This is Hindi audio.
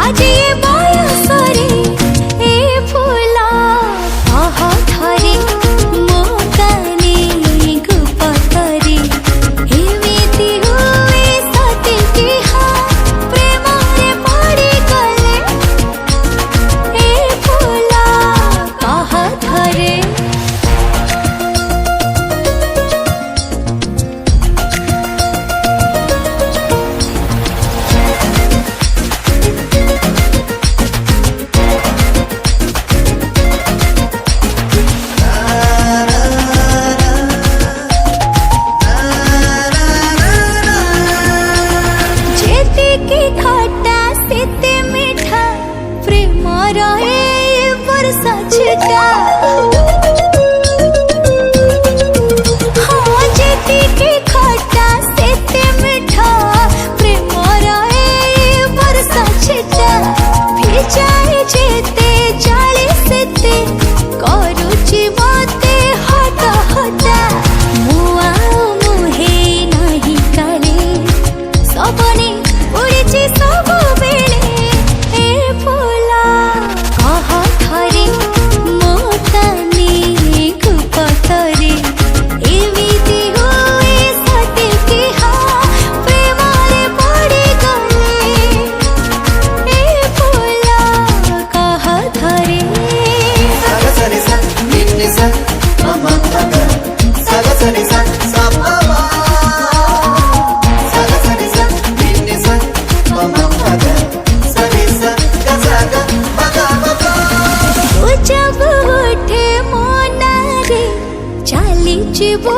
आज ये बयसरे ए फूला कह थरे मो काने गुपतरे एमिति हुए सते कि हाँ प्रेम रे पड़ी गले ए फूला कह थरे। की खट्टा सेते मीठा प्रेम रहे वर्षा छिटा हाँ जेती की खट्टा सेते मीठा प्रेम रहे वर्षा छिटा भिजाए जेते जाले सेते करूची मते हटा हटा मुआ मुहे नहीं करे सबने उड़ीची सब बेले ए फूला कह थरे मो काने गुपतरे एमिति हुए सते कि हाँ प्रेम रे पड़ी गले ए फूला कह थरे। सा सरे सा निन्ने सा मम पग सा सरे सा सा पा सा सरे सा निन्ने सा मम पग सरे सा गा गा पगा जब उठे मोना रे चाली चिबो